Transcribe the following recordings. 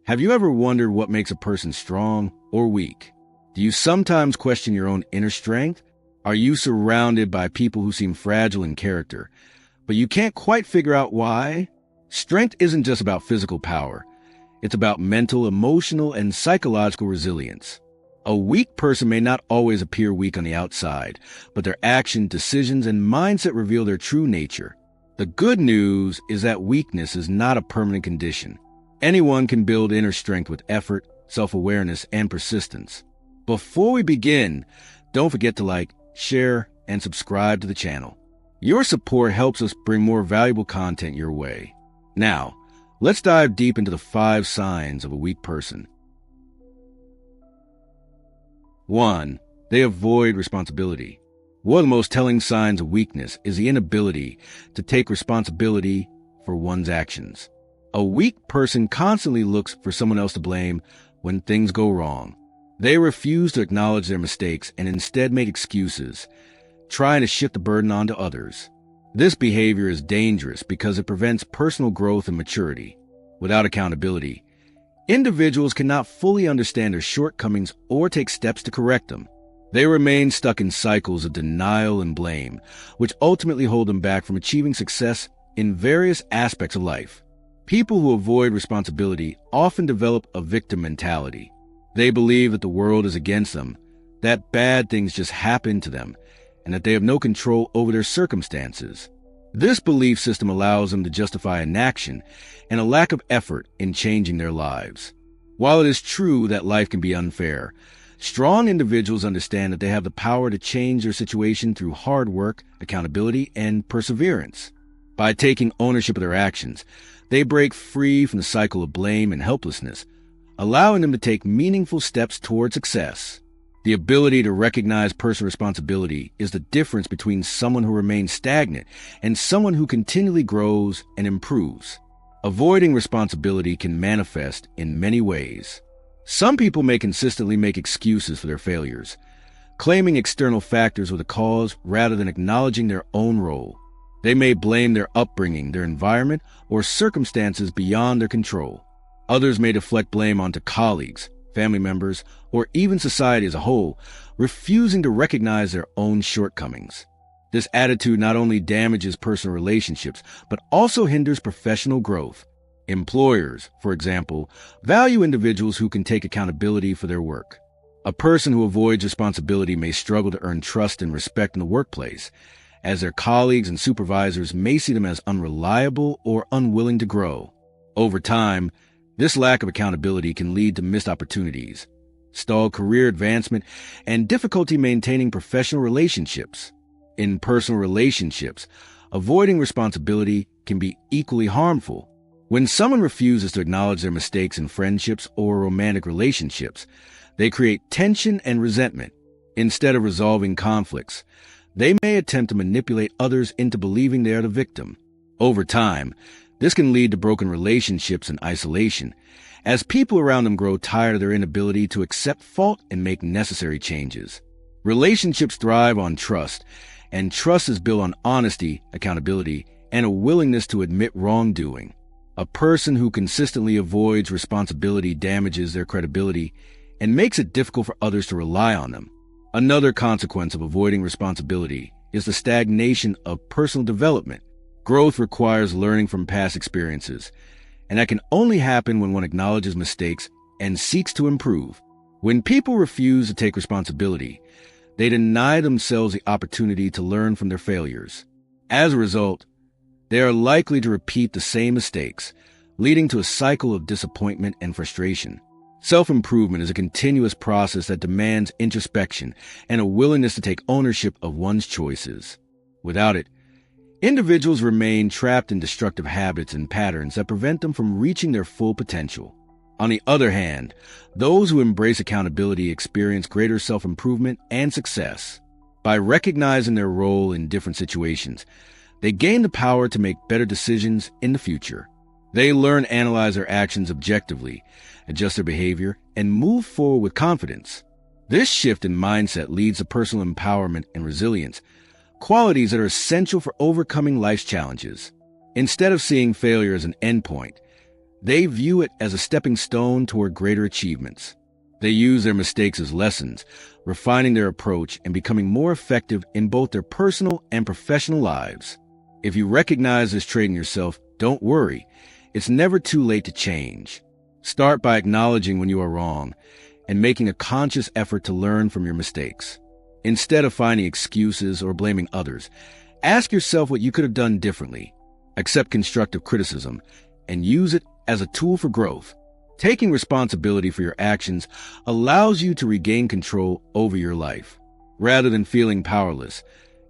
Have you ever wondered what makes a person strong or weak? Do you sometimes question your own inner strength? Are you surrounded by people who seem fragile in character, but you can't quite figure out why? Strength isn't just about physical power. It's about mental, emotional, and psychological resilience. A weak person may not always appear weak on the outside, but their action, decisions, and mindset reveal their true nature. The good news is that weakness is not a permanent condition. Anyone can build inner strength with effort, self-awareness, and persistence. Before we begin, don't forget to like, share, and subscribe to the channel. Your support helps us bring more valuable content your way. Now, let's dive deep into the 5 signs of a weak person. 1. They avoid responsibility. One of the most telling signs of weakness is the inability to take responsibility for one's actions. A weak person constantly looks for someone else to blame when things go wrong. They refuse to acknowledge their mistakes and instead make excuses, trying to shift the burden onto others. This behavior is dangerous because it prevents personal growth and maturity. Without accountability, individuals cannot fully understand their shortcomings or take steps to correct them. They remain stuck in cycles of denial and blame, which ultimately hold them back from achieving success in various aspects of life. People who avoid responsibility often develop a victim mentality. They believe that the world is against them, that bad things just happen to them, and that they have no control over their circumstances. This belief system allows them to justify inaction and a lack of effort in changing their lives. While it is true that life can be unfair, strong individuals understand that they have the power to change their situation through hard work, accountability, and perseverance. By taking ownership of their actions, they break free from the cycle of blame and helplessness, allowing them to take meaningful steps toward success. The ability to recognize personal responsibility is the difference between someone who remains stagnant and someone who continually grows and improves. Avoiding responsibility can manifest in many ways. Some people may consistently make excuses for their failures, claiming external factors were the cause rather than acknowledging their own role. They may blame their upbringing, their environment, or circumstances beyond their control. Others may deflect blame onto colleagues, family members, or even society as a whole, refusing to recognize their own shortcomings. This attitude not only damages personal relationships, but also hinders professional growth. Employers, for example, value individuals who can take accountability for their work. A person who avoids responsibility may struggle to earn trust and respect in the workplace, as their colleagues and supervisors may see them as unreliable or unwilling to grow. Over time, this lack of accountability can lead to missed opportunities, stalled career advancement, and difficulty maintaining professional relationships. In personal relationships, avoiding responsibility can be equally harmful. When someone refuses to acknowledge their mistakes in friendships or romantic relationships, they create tension and resentment. Instead of resolving conflicts, they may attempt to manipulate others into believing they are the victim. Over time, this can lead to broken relationships and isolation, as people around them grow tired of their inability to accept fault and make necessary changes. Relationships thrive on trust, and trust is built on honesty, accountability, and a willingness to admit wrongdoing. A person who consistently avoids responsibility damages their credibility and makes it difficult for others to rely on them. Another consequence of avoiding responsibility is the stagnation of personal development. Growth requires learning from past experiences, and that can only happen when one acknowledges mistakes and seeks to improve. When people refuse to take responsibility, they deny themselves the opportunity to learn from their failures. As a result, they are likely to repeat the same mistakes, leading to a cycle of disappointment and frustration. Self-improvement is a continuous process that demands introspection and a willingness to take ownership of one's choices. Without it, individuals remain trapped in destructive habits and patterns that prevent them from reaching their full potential. On the other hand, those who embrace accountability experience greater self-improvement and success. By recognizing their role in different situations, they gain the power to make better decisions in the future. They learn to analyze their actions objectively, adjust their behavior, and move forward with confidence. This shift in mindset leads to personal empowerment and resilience, qualities that are essential for overcoming life's challenges. Instead of seeing failure as an endpoint, They view it as a stepping stone toward greater achievements. They use their mistakes as lessons, refining their approach and becoming more effective in both their personal and professional lives. If you recognize this trait in yourself, don't worry. It's never too late to change. Start by acknowledging when you are wrong and making a conscious effort to learn from your mistakes. Instead of finding excuses or blaming others, ask yourself what you could have done differently. Accept constructive criticism and use it as a tool for growth. Taking responsibility for your actions allows you to regain control over your life. Rather than feeling powerless,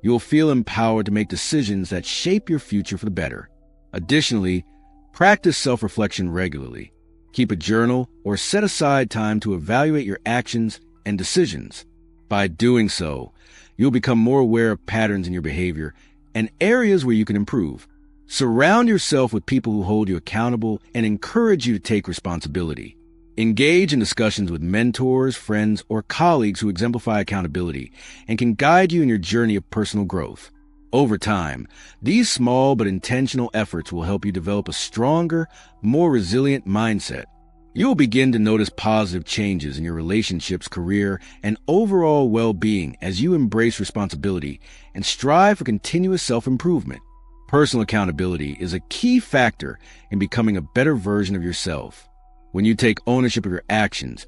you'll feel empowered to make decisions that shape your future for the better. Additionally, practice self-reflection regularly. Keep a journal or set aside time to evaluate your actions and decisions. By doing so, you'll become more aware of patterns in your behavior and areas where you can improve. Surround yourself with people who hold you accountable and encourage you to take responsibility. Engage in discussions with mentors, friends, or colleagues who exemplify accountability and can guide you in your journey of personal growth. Over time, these small but intentional efforts will help you develop a stronger, more resilient mindset. You'll begin to notice positive changes in your relationships, career, and overall well-being as you embrace responsibility and strive for continuous self-improvement. Personal accountability is a key factor in becoming a better version of yourself. When you take ownership of your actions,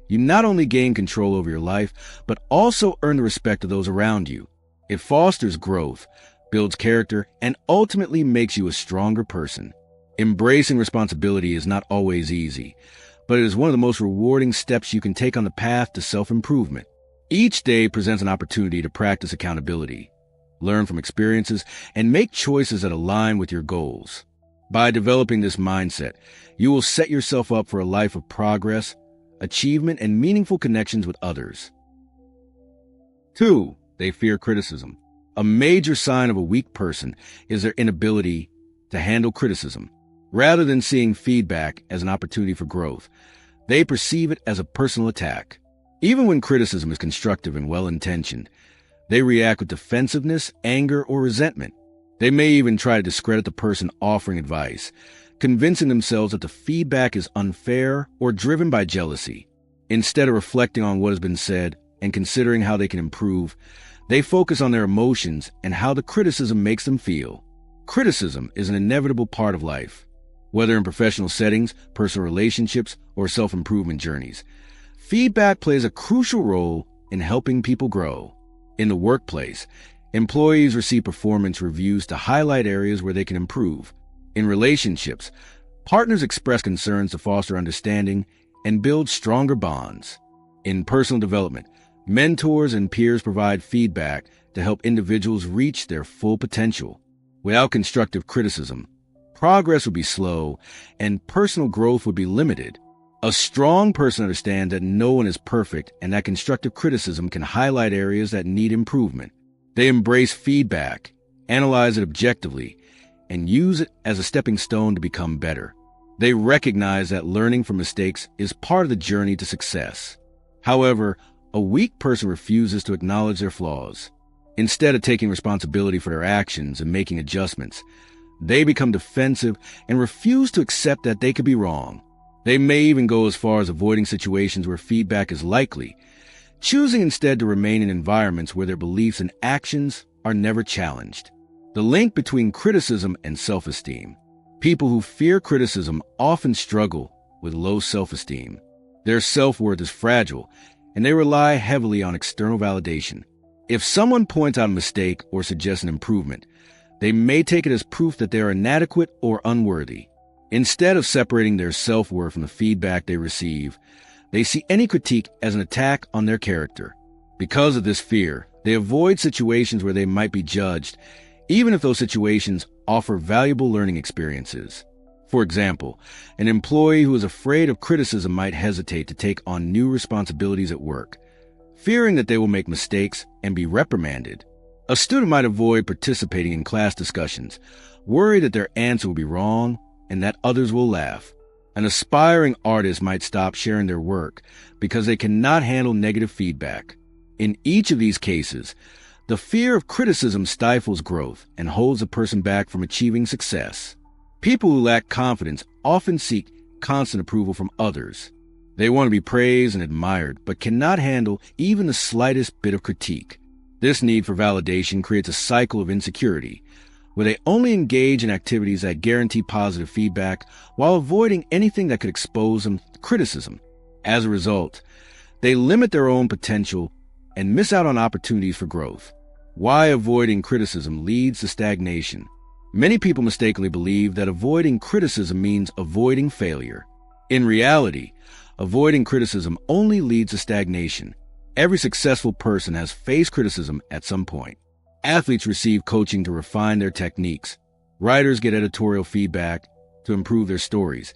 you not only gain control over your life, but also earn the respect of those around you. It fosters growth, builds character, and ultimately makes you a stronger person. Embracing responsibility is not always easy, but it is one of the most rewarding steps you can take on the path to self-improvement. Each day presents an opportunity to practice accountability, learn from experiences, and make choices that align with your goals. By developing this mindset, you will set yourself up for a life of progress, achievement, and meaningful connections with others. 2. They fear criticism. A major sign of a weak person is their inability to handle criticism. Rather than seeing feedback as an opportunity for growth, they perceive it as a personal attack. Even when criticism is constructive and well-intentioned, they react with defensiveness, anger, or resentment. They may even try to discredit the person offering advice, convincing themselves that the feedback is unfair or driven by jealousy. Instead of reflecting on what has been said and considering how they can improve, they focus on their emotions and how the criticism makes them feel. Criticism is an inevitable part of life, whether in professional settings, personal relationships, or self-improvement journeys. Feedback plays a crucial role in helping people grow. In the workplace, employees receive performance reviews to highlight areas where they can improve. In relationships, partners express concerns to foster understanding and build stronger bonds. In personal development, mentors and peers provide feedback to help individuals reach their full potential. Without constructive criticism, progress would be slow and personal growth would be limited. A strong person understands that no one is perfect and that constructive criticism can highlight areas that need improvement. They embrace feedback, analyze it objectively, and use it as a stepping stone to become better. They recognize that learning from mistakes is part of the journey to success. However, a weak person refuses to acknowledge their flaws. Instead of taking responsibility for their actions and making adjustments, they become defensive and refuse to accept that they could be wrong. They may even go as far as avoiding situations where feedback is likely, choosing instead to remain in environments where their beliefs and actions are never challenged. The link between criticism and self-esteem. People who fear criticism often struggle with low self-esteem. Their self-worth is fragile, and they rely heavily on external validation. If someone points out a mistake or suggests an improvement, they may take it as proof that they are inadequate or unworthy. Instead of separating their self-worth from the feedback they receive, they see any critique as an attack on their character. Because of this fear, they avoid situations where they might be judged, even if those situations offer valuable learning experiences. For example, an employee who is afraid of criticism might hesitate to take on new responsibilities at work, fearing that they will make mistakes and be reprimanded. A student might avoid participating in class discussions, worried that their answer will be wrong and that others will laugh. An aspiring artist might stop sharing their work because they cannot handle negative feedback. In each of these cases, the fear of criticism stifles growth and holds a person back from achieving success. People who lack confidence often seek constant approval from others. They want to be praised and admired, but cannot handle even the slightest bit of critique. This need for validation creates a cycle of insecurity, where they only engage in activities that guarantee positive feedback while avoiding anything that could expose them to criticism. As a result, they limit their own potential and miss out on opportunities for growth. Why avoiding criticism leads to stagnation. Many people mistakenly believe that avoiding criticism means avoiding failure. In reality, avoiding criticism only leads to stagnation. Every successful person has faced criticism at some point. Athletes receive coaching to refine their techniques. Writers get editorial feedback to improve their stories.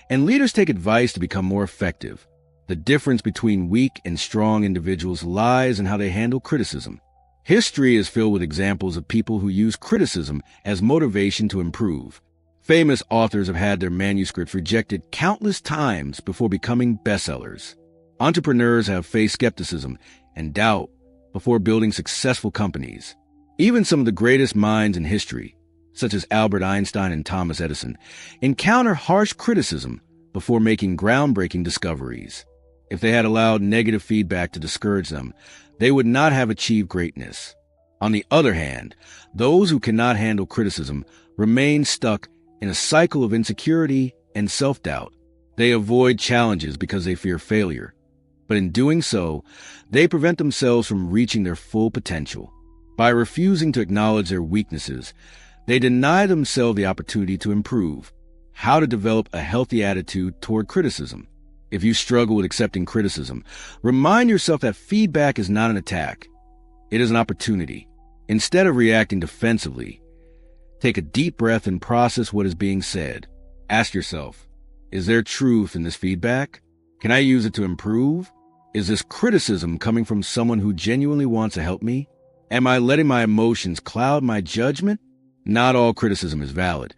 And leaders take advice to become more effective. The difference between weak and strong individuals lies in how they handle criticism. History is filled with examples of people who use criticism as motivation to improve. Famous authors have had their manuscripts rejected countless times before becoming bestsellers. Entrepreneurs have faced skepticism and doubt before building successful companies. Even some of the greatest minds in history, such as Albert Einstein and Thomas Edison, encounter harsh criticism before making groundbreaking discoveries. If they had allowed negative feedback to discourage them, they would not have achieved greatness. On the other hand, those who cannot handle criticism remain stuck in a cycle of insecurity and self-doubt. They avoid challenges because they fear failure. But in doing so, they prevent themselves from reaching their full potential. By refusing to acknowledge their weaknesses, they deny themselves the opportunity to improve. How to develop a healthy attitude toward criticism. If you struggle with accepting criticism, remind yourself that feedback is not an attack. It is an opportunity. Instead of reacting defensively, take a deep breath and process what is being said. Ask yourself, is there truth in this feedback? Can I use it to improve? Is this criticism coming from someone who genuinely wants to help me? Am I letting my emotions cloud my judgment? Not all criticism is valid,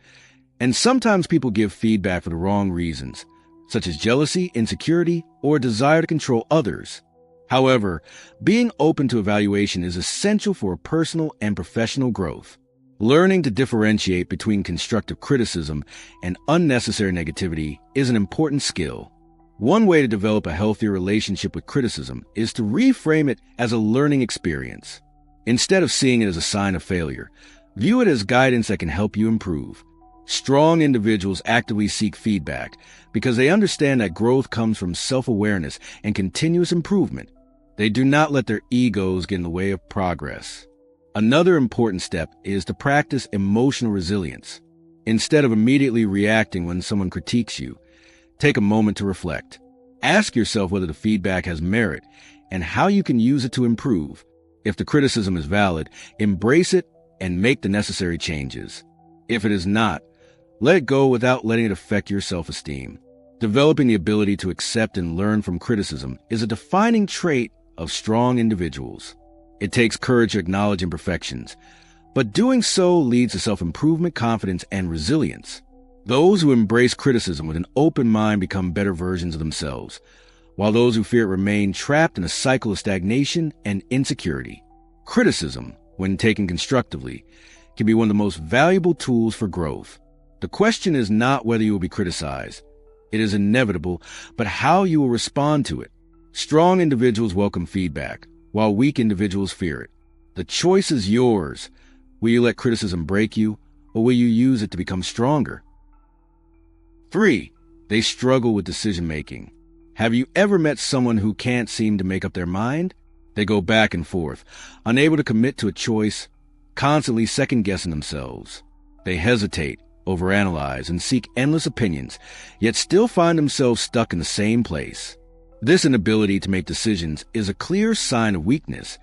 and sometimes people give feedback for the wrong reasons, such as jealousy, insecurity, or a desire to control others. However, being open to evaluation is essential for personal and professional growth. Learning to differentiate between constructive criticism and unnecessary negativity is an important skill. One way to develop a healthier relationship with criticism is to reframe it as a learning experience. Instead of seeing it as a sign of failure, view it as guidance that can help you improve. Strong individuals actively seek feedback because they understand that growth comes from self-awareness and continuous improvement. They do not let their egos get in the way of progress. Another important step is to practice emotional resilience. Instead of immediately reacting when someone critiques you, take a moment to reflect. Ask yourself whether the feedback has merit and how you can use it to improve. If the criticism is valid, embrace it and make the necessary changes. If it is not, let it go without letting it affect your self-esteem. Developing the ability to accept and learn from criticism is a defining trait of strong individuals. It takes courage to acknowledge imperfections, but doing so leads to self-improvement, confidence, and resilience. Those who embrace criticism with an open mind become better versions of themselves, while those who fear it remain trapped in a cycle of stagnation and insecurity. Criticism, when taken constructively, can be one of the most valuable tools for growth. The question is not whether you will be criticized. It is inevitable, but how you will respond to it. Strong individuals welcome feedback, while weak individuals fear it. The choice is yours. Will you let criticism break you, or will you use it to become stronger? 3. They struggle with decision-making. Have you ever met someone who can't seem to make up their mind? They go back and forth, unable to commit to a choice, constantly second-guessing themselves. They hesitate, overanalyze, and seek endless opinions, yet still find themselves stuck in the same place. This inability to make decisions is a clear sign of weakness,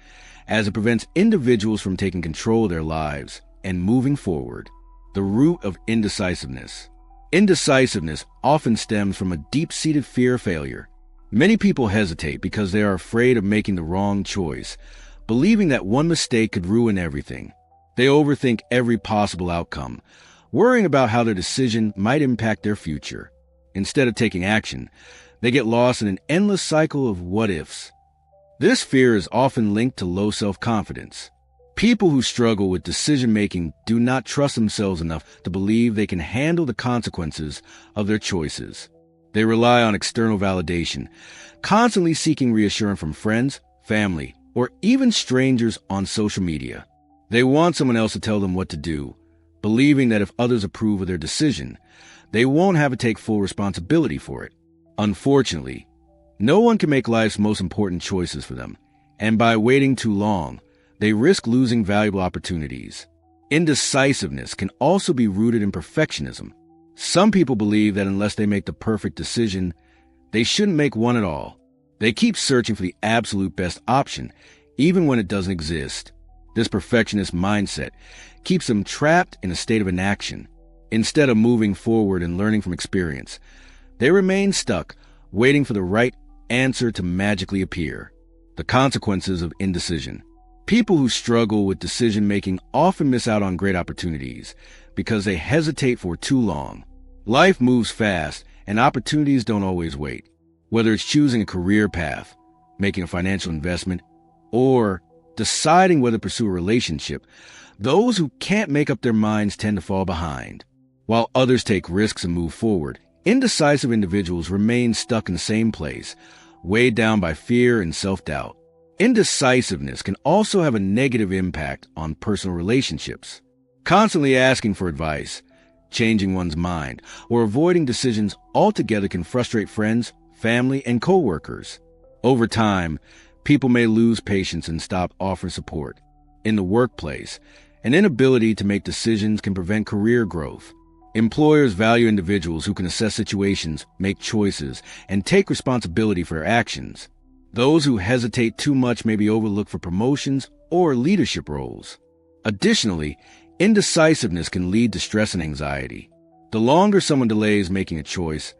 as it prevents individuals from taking control of their lives and moving forward. The root of indecisiveness. Indecisiveness often stems from a deep-seated fear of failure. Many people hesitate because they are afraid of making the wrong choice, believing that one mistake could ruin everything. They overthink every possible outcome, worrying about how their decision might impact their future. Instead of taking action, they get lost in an endless cycle of what-ifs. This fear is often linked to low self-confidence. People who struggle with decision-making do not trust themselves enough to believe they can handle the consequences of their choices. They rely on external validation, constantly seeking reassurance from friends, family, or even strangers on social media. They want someone else to tell them what to do, believing that if others approve of their decision, they won't have to take full responsibility for it. Unfortunately, no one can make life's most important choices for them, and by waiting too long, they risk losing valuable opportunities. Indecisiveness can also be rooted in perfectionism. Some people believe that unless they make the perfect decision, they shouldn't make one at all. They keep searching for the absolute best option, even when it doesn't exist. This perfectionist mindset keeps them trapped in a state of inaction. Instead of moving forward and learning from experience, they remain stuck, waiting for the right answer to magically appear. The consequences of indecision. People who struggle with decision-making often miss out on great opportunities because they hesitate for too long. Life moves fast, and opportunities don't always wait. Whether it's choosing a career path, making a financial investment, or deciding whether to pursue a relationship, those who can't make up their minds tend to fall behind. While others take risks and move forward, indecisive individuals remain stuck in the same place, weighed down by fear and self-doubt. Indecisiveness can also have a negative impact on personal relationships. Constantly asking for advice, changing one's mind, or avoiding decisions altogether can frustrate friends, family, and co-workers. Over time, people may lose patience and stop offering support. In the workplace, an inability to make decisions can prevent career growth. Employers value individuals who can assess situations, make choices, and take responsibility for their actions. Those who hesitate too much may be overlooked for promotions or leadership roles. Additionally, indecisiveness can lead to stress and anxiety. The longer someone delays making a choice,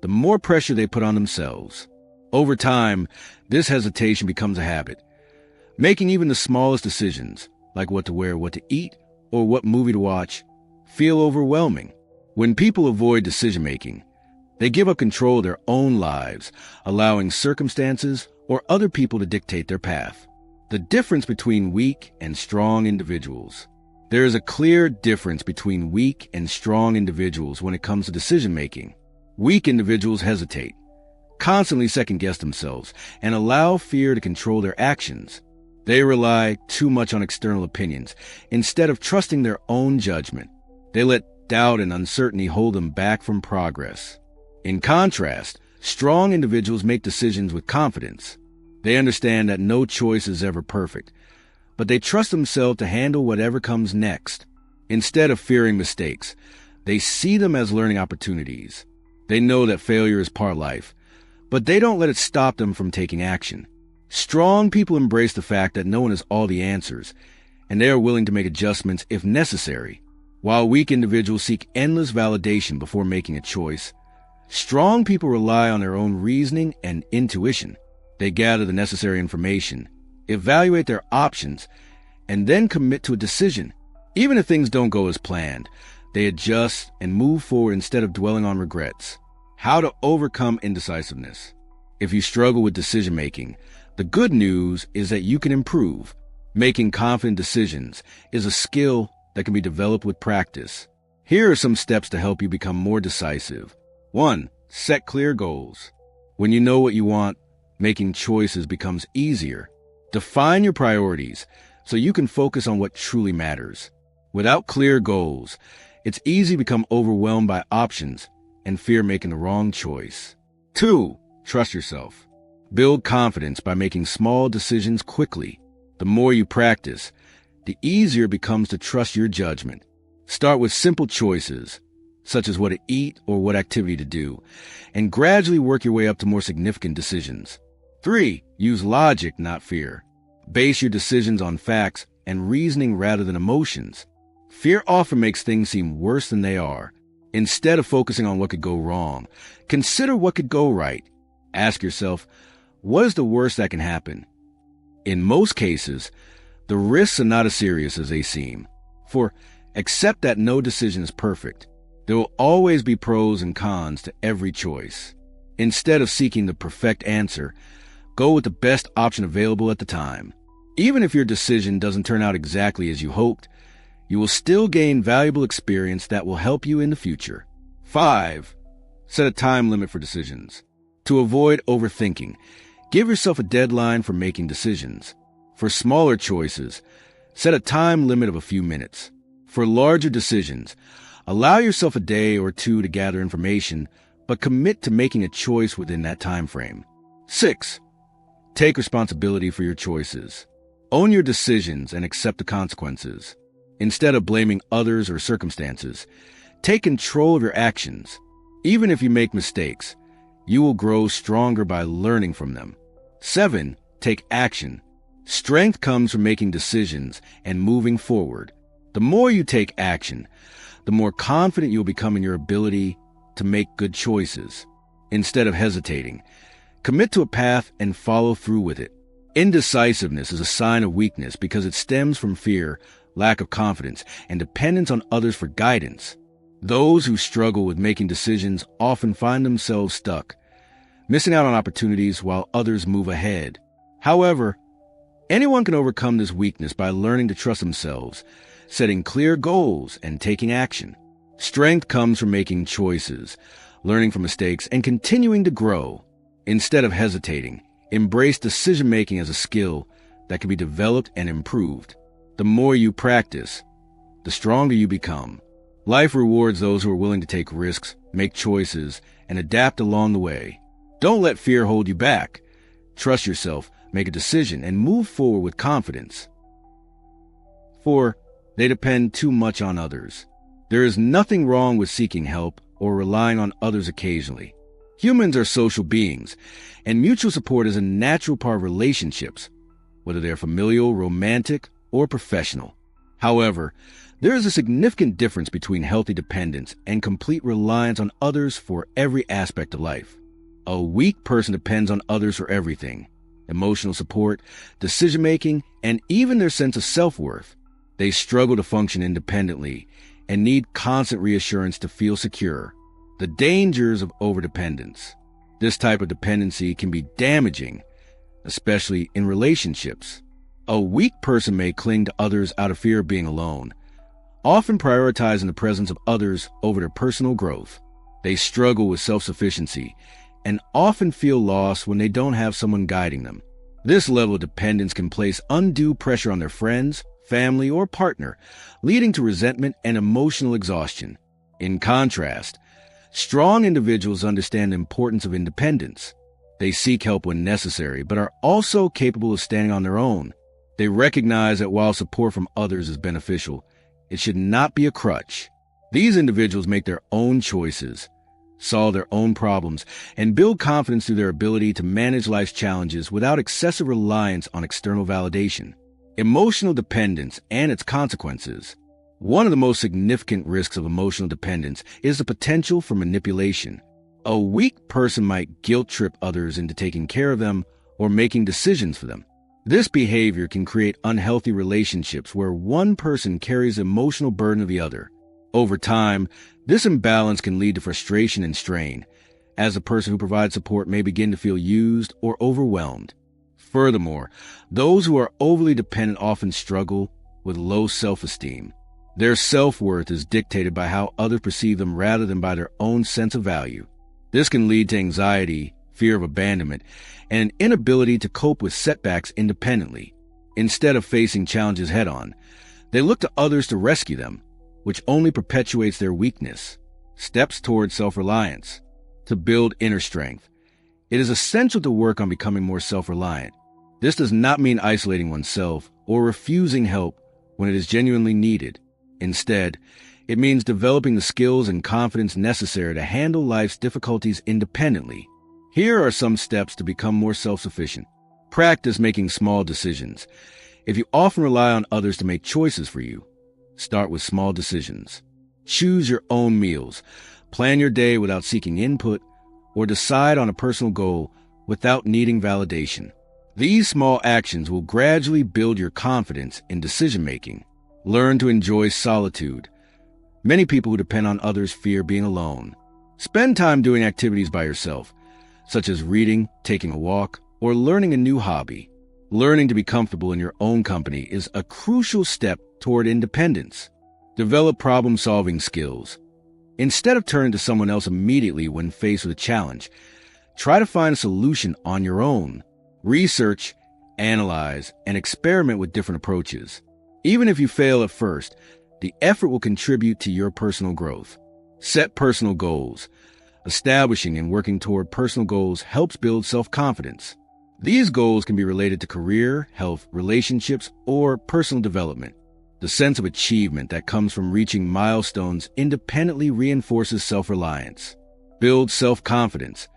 the more pressure they put on themselves. Over time, this hesitation becomes a habit, making even the smallest decisions, like what to wear, what to eat, or what movie to watch, feel overwhelming. When people avoid decision-making, they give up control of their own lives, allowing circumstances or other people to dictate their path. The difference between weak and strong individuals. There is a clear difference between weak and strong individuals when it comes to decision-making. Weak individuals hesitate, constantly second-guess themselves, and allow fear to control their actions. They rely too much on external opinions instead of trusting their own judgment. They let doubt and uncertainty hold them back from progress. In contrast, strong individuals make decisions with confidence. They understand that no choice is ever perfect, but they trust themselves to handle whatever comes next. Instead of fearing mistakes, they see them as learning opportunities. They know that failure is part of life, but they don't let it stop them from taking action. Strong people embrace the fact that no one has all the answers, and they are willing to make adjustments if necessary. While weak individuals seek endless validation before making a choice, strong people rely on their own reasoning and intuition. They gather the necessary information, evaluate their options, and then commit to a decision. Even if things don't go as planned, they adjust and move forward instead of dwelling on regrets. How to overcome indecisiveness. If you struggle with decision-making, the good news is that you can improve. Making confident decisions is a skill that can be developed with practice. Here are some steps to help you become more decisive. 1. Set clear goals. When you know what you want, making choices becomes easier. Define your priorities so you can focus on what truly matters. Without clear goals, it's easy to become overwhelmed by options and fear making the wrong choice. 2. Trust yourself. Build confidence by making small decisions quickly. The more you practice, the easier it becomes to trust your judgment. Start with simple choices, such as what to eat or what activity to do, and gradually work your way up to more significant decisions. 3. Use logic, not fear. Base your decisions on facts and reasoning rather than emotions. Fear often makes things seem worse than they are. Instead of focusing on what could go wrong, consider what could go right. Ask yourself, what is the worst that can happen? In most cases, the risks are not as serious as they seem. For accept that no decision is perfect. There will always be pros and cons to every choice. Instead of seeking the perfect answer, go with the best option available at the time. Even if your decision doesn't turn out exactly as you hoped, you will still gain valuable experience that will help you in the future. 5. Set a time limit for decisions. To avoid overthinking, give yourself a deadline for making decisions. For smaller choices, set a time limit of a few minutes. For larger decisions, allow yourself a day or two to gather information, but commit to making a choice within that time frame. 6. Take responsibility for your choices. Own your decisions and accept the consequences. Instead of blaming others or circumstances, take control of your actions. Even if you make mistakes, you will grow stronger by learning from them. 7. Take action. Strength comes from making decisions and moving forward. The more you take action, the more confident you'll become in your ability to make good choices. Instead of hesitating, commit to a path and follow through with it. Indecisiveness is a sign of weakness because it stems from fear, lack of confidence, and dependence on others for guidance. Those who struggle with making decisions often find themselves stuck, missing out on opportunities while others move ahead. However, anyone can overcome this weakness by learning to trust themselves, setting clear goals, and taking action. Strength comes from making choices, learning from mistakes, and continuing to grow. Instead of hesitating, embrace decision-making as a skill that can be developed and improved. The more you practice, the stronger you become. Life rewards those who are willing to take risks, make choices, and adapt along the way. Don't let fear hold you back. Trust yourself, make a decision, and move forward with confidence. 4. They depend too much on others. There is nothing wrong with seeking help or relying on others occasionally. Humans are social beings, and mutual support is a natural part of relationships, whether they're familial, romantic, or professional. However, there is a significant difference between healthy dependence and complete reliance on others for every aspect of life. A weak person depends on others for everything: emotional support, decision-making, and even their sense of self-worth. They struggle to function independently and need constant reassurance to feel secure. The dangers of overdependence. This type of dependency can be damaging, especially in relationships. A weak person may cling to others out of fear of being alone, often prioritizing the presence of others over their personal growth. They struggle with self-sufficiency and often feel lost when they don't have someone guiding them. This level of dependence can place undue pressure on their friends, family, or partner, leading to resentment and emotional exhaustion. In contrast, strong individuals understand the importance of independence. They seek help when necessary, but are also capable of standing on their own. They recognize that while support from others is beneficial, it should not be a crutch. These individuals make their own choices, solve their own problems, and build confidence through their ability to manage life's challenges without excessive reliance on external validation. Emotional dependence and its consequences. One of the most significant risks of emotional dependence is the potential for manipulation. A weak person might guilt-trip others into taking care of them or making decisions for them. This behavior can create unhealthy relationships where one person carries the emotional burden of the other. Over time, this imbalance can lead to frustration and strain, as the person who provides support may begin to feel used or overwhelmed. Furthermore, those who are overly dependent often struggle with low self-esteem. Their self-worth is dictated by how others perceive them rather than by their own sense of value. This can lead to anxiety, fear of abandonment, and an inability to cope with setbacks independently. Instead of facing challenges head-on, they look to others to rescue them, which only perpetuates their weakness. Steps toward self-reliance. To build inner strength, it is essential to work on becoming more self-reliant. This does not mean isolating oneself or refusing help when it is genuinely needed. Instead, it means developing the skills and confidence necessary to handle life's difficulties independently. Here are some steps to become more self-sufficient. Practice making small decisions. If you often rely on others to make choices for you, start with small decisions. Choose your own meals. Plan your day without seeking input, or decide on a personal goal without needing validation. These small actions will gradually build your confidence in decision-making. Learn to enjoy solitude. Many people who depend on others fear being alone. Spend time doing activities by yourself, such as reading, taking a walk, or learning a new hobby. Learning to be comfortable in your own company is a crucial step toward independence. Develop problem-solving skills. Instead of turning to someone else immediately when faced with a challenge, try to find a solution on your own. Research, analyze, and experiment with different approaches. Even if you fail at first, the effort will contribute to your personal growth. Set personal goals. Establishing and working toward personal goals helps build self-confidence. These goals can be related to career, health, relationships, or personal development. The sense of achievement that comes from reaching milestones independently reinforces self-reliance. Build self-confidence.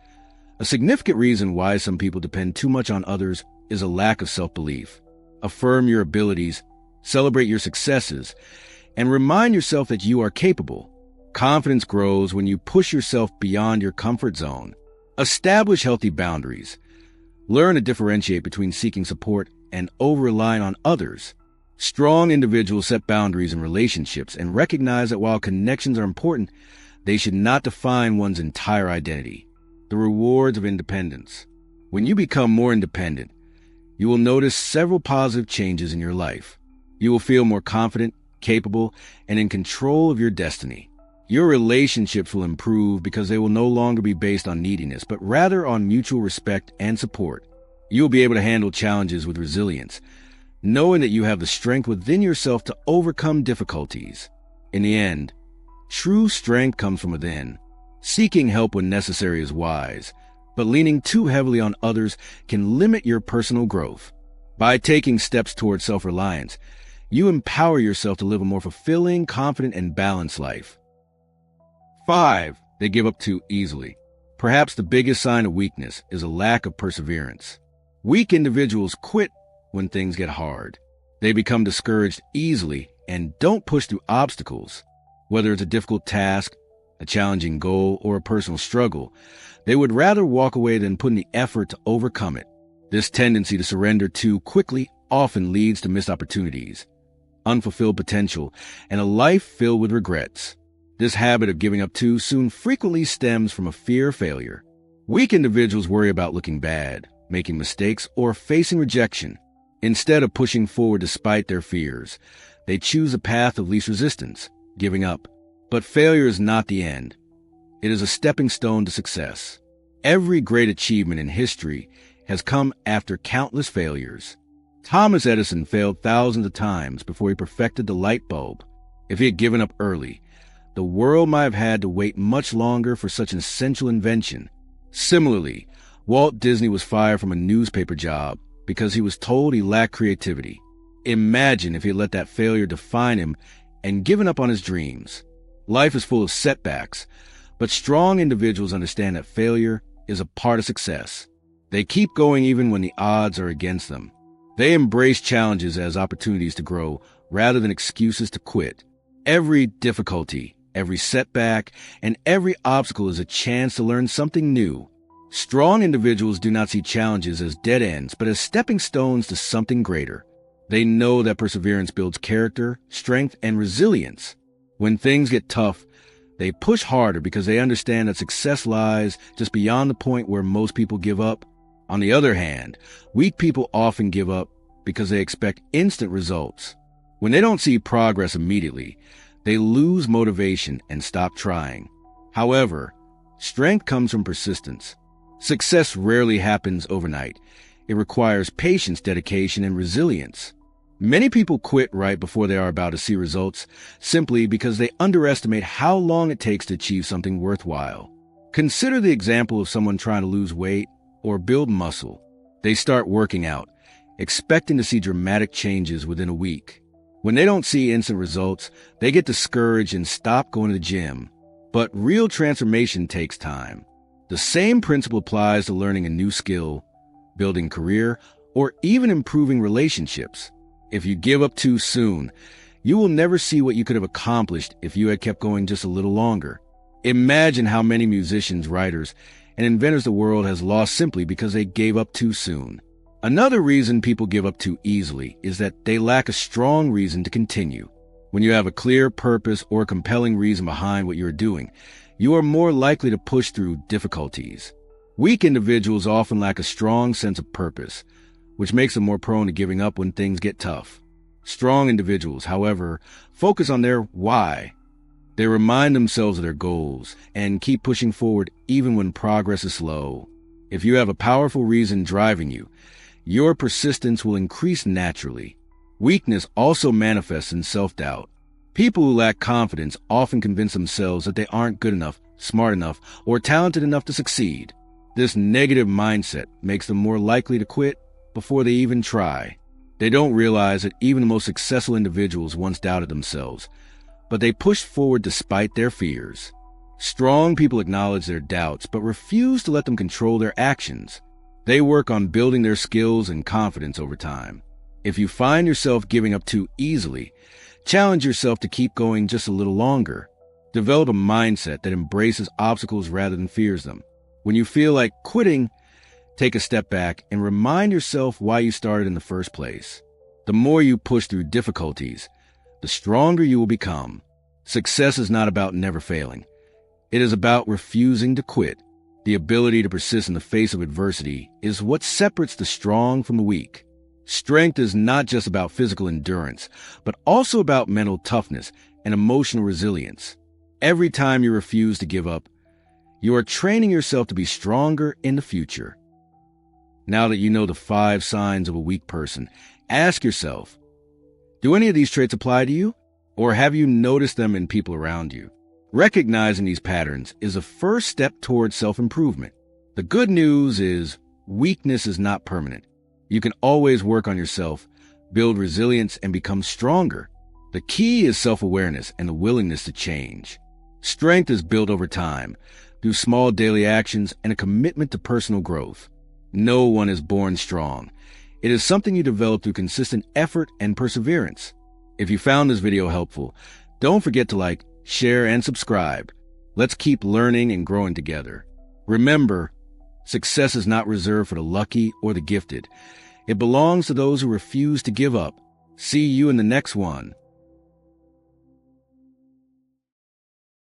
A significant reason why some people depend too much on others is a lack of self-belief. Affirm your abilities, celebrate your successes, and remind yourself that you are capable. Confidence grows when you push yourself beyond your comfort zone. Establish healthy boundaries. Learn to differentiate between seeking support and over-relying on others. Strong individuals set boundaries in relationships and recognize that while connections are important, they should not define one's entire identity. The rewards of independence. When you become more independent, you will notice several positive changes in your life. You will feel more confident, capable, and in control of your destiny. Your relationships will improve because they will no longer be based on neediness, but rather on mutual respect and support. You will be able to handle challenges with resilience, knowing that you have the strength within yourself to overcome difficulties. In the end, true strength comes from within. Seeking help when necessary is wise, but leaning too heavily on others can limit your personal growth. By taking steps toward self-reliance, you empower yourself to live a more fulfilling, confident, and balanced life. 5. They give up too easily. Perhaps the biggest sign of weakness is a lack of perseverance. Weak individuals quit when things get hard. They become discouraged easily and don't push through obstacles. Whether it's a difficult task, a challenging goal, or a personal struggle, they would rather walk away than put in the effort to overcome it. This tendency to surrender too quickly often leads to missed opportunities, unfulfilled potential, and a life filled with regrets. This habit of giving up too soon frequently stems from a fear of failure. Weak individuals worry about looking bad, making mistakes, or facing rejection. Instead of pushing forward despite their fears, they choose a path of least resistance, giving up. But failure is not the end. It is a stepping stone to success. Every great achievement in history has come after countless failures. Thomas Edison failed thousands of times before he perfected the light bulb. If he had given up early, the world might have had to wait much longer for such an essential invention. Similarly, Walt Disney was fired from a newspaper job because he was told he lacked creativity. Imagine if he had let that failure define him and given up on his dreams. Life is full of setbacks, but strong individuals understand that failure is a part of success. They keep going even when the odds are against them. They embrace challenges as opportunities to grow rather than excuses to quit. Every difficulty, every setback, and every obstacle is a chance to learn something new. Strong individuals do not see challenges as dead ends, but as stepping stones to something greater. They know that perseverance builds character, strength, and resilience. When things get tough, they push harder because they understand that success lies just beyond the point where most people give up. On the other hand, weak people often give up because they expect instant results. When they don't see progress immediately, they lose motivation and stop trying. However, strength comes from persistence. Success rarely happens overnight. It requires patience, dedication, and resilience. Many people quit right before they are about to see results simply because they underestimate how long it takes to achieve something worthwhile. Consider the example of someone trying to lose weight or build muscle. They start working out, expecting to see dramatic changes within a week. When they don't see instant results, they get discouraged and stop going to the gym. But real transformation takes time. The same principle applies to learning a new skill, building a career, or even improving relationships. If you give up too soon, you will never see what you could have accomplished if you had kept going just a little longer. Imagine how many musicians, writers, and inventors the world has lost simply because they gave up too soon. Another reason people give up too easily is that they lack a strong reason to continue. When you have a clear purpose or a compelling reason behind what you're doing, you are more likely to push through difficulties. Weak individuals often lack a strong sense of purpose, which makes them more prone to giving up when things get tough. Strong individuals, however, focus on their why. They remind themselves of their goals and keep pushing forward even when progress is slow. If you have a powerful reason driving you, your persistence will increase naturally. Weakness also manifests in self-doubt. People who lack confidence often convince themselves that they aren't good enough, smart enough, or talented enough to succeed. This negative mindset makes them more likely to quit before they even try. They don't realize that even the most successful individuals once doubted themselves, but they pushed forward despite their fears. Strong people acknowledge their doubts, but refuse to let them control their actions. They work on building their skills and confidence over time. If you find yourself giving up too easily, challenge yourself to keep going just a little longer. Develop a mindset that embraces obstacles rather than fears them. When you feel like quitting, take a step back and remind yourself why you started in the first place. The more you push through difficulties, the stronger you will become. Success is not about never failing. It is about refusing to quit. The ability to persist in the face of adversity is what separates the strong from the weak. Strength is not just about physical endurance, but also about mental toughness and emotional resilience. Every time you refuse to give up, you are training yourself to be stronger in the future. Now that you know the 5 signs of a weak person, ask yourself, do any of these traits apply to you? Or have you noticed them in people around you? Recognizing these patterns is a first step towards self-improvement. The good news is weakness is not permanent. You can always work on yourself, build resilience, and become stronger. The key is self-awareness and the willingness to change. Strength is built over time through small daily actions and a commitment to personal growth. No one is born strong. It is something you develop through consistent effort and perseverance. If you found this video helpful, don't forget to like, share, and subscribe. Let's keep learning and growing together. Remember, success is not reserved for the lucky or the gifted. It belongs to those who refuse to give up. See you in the next one.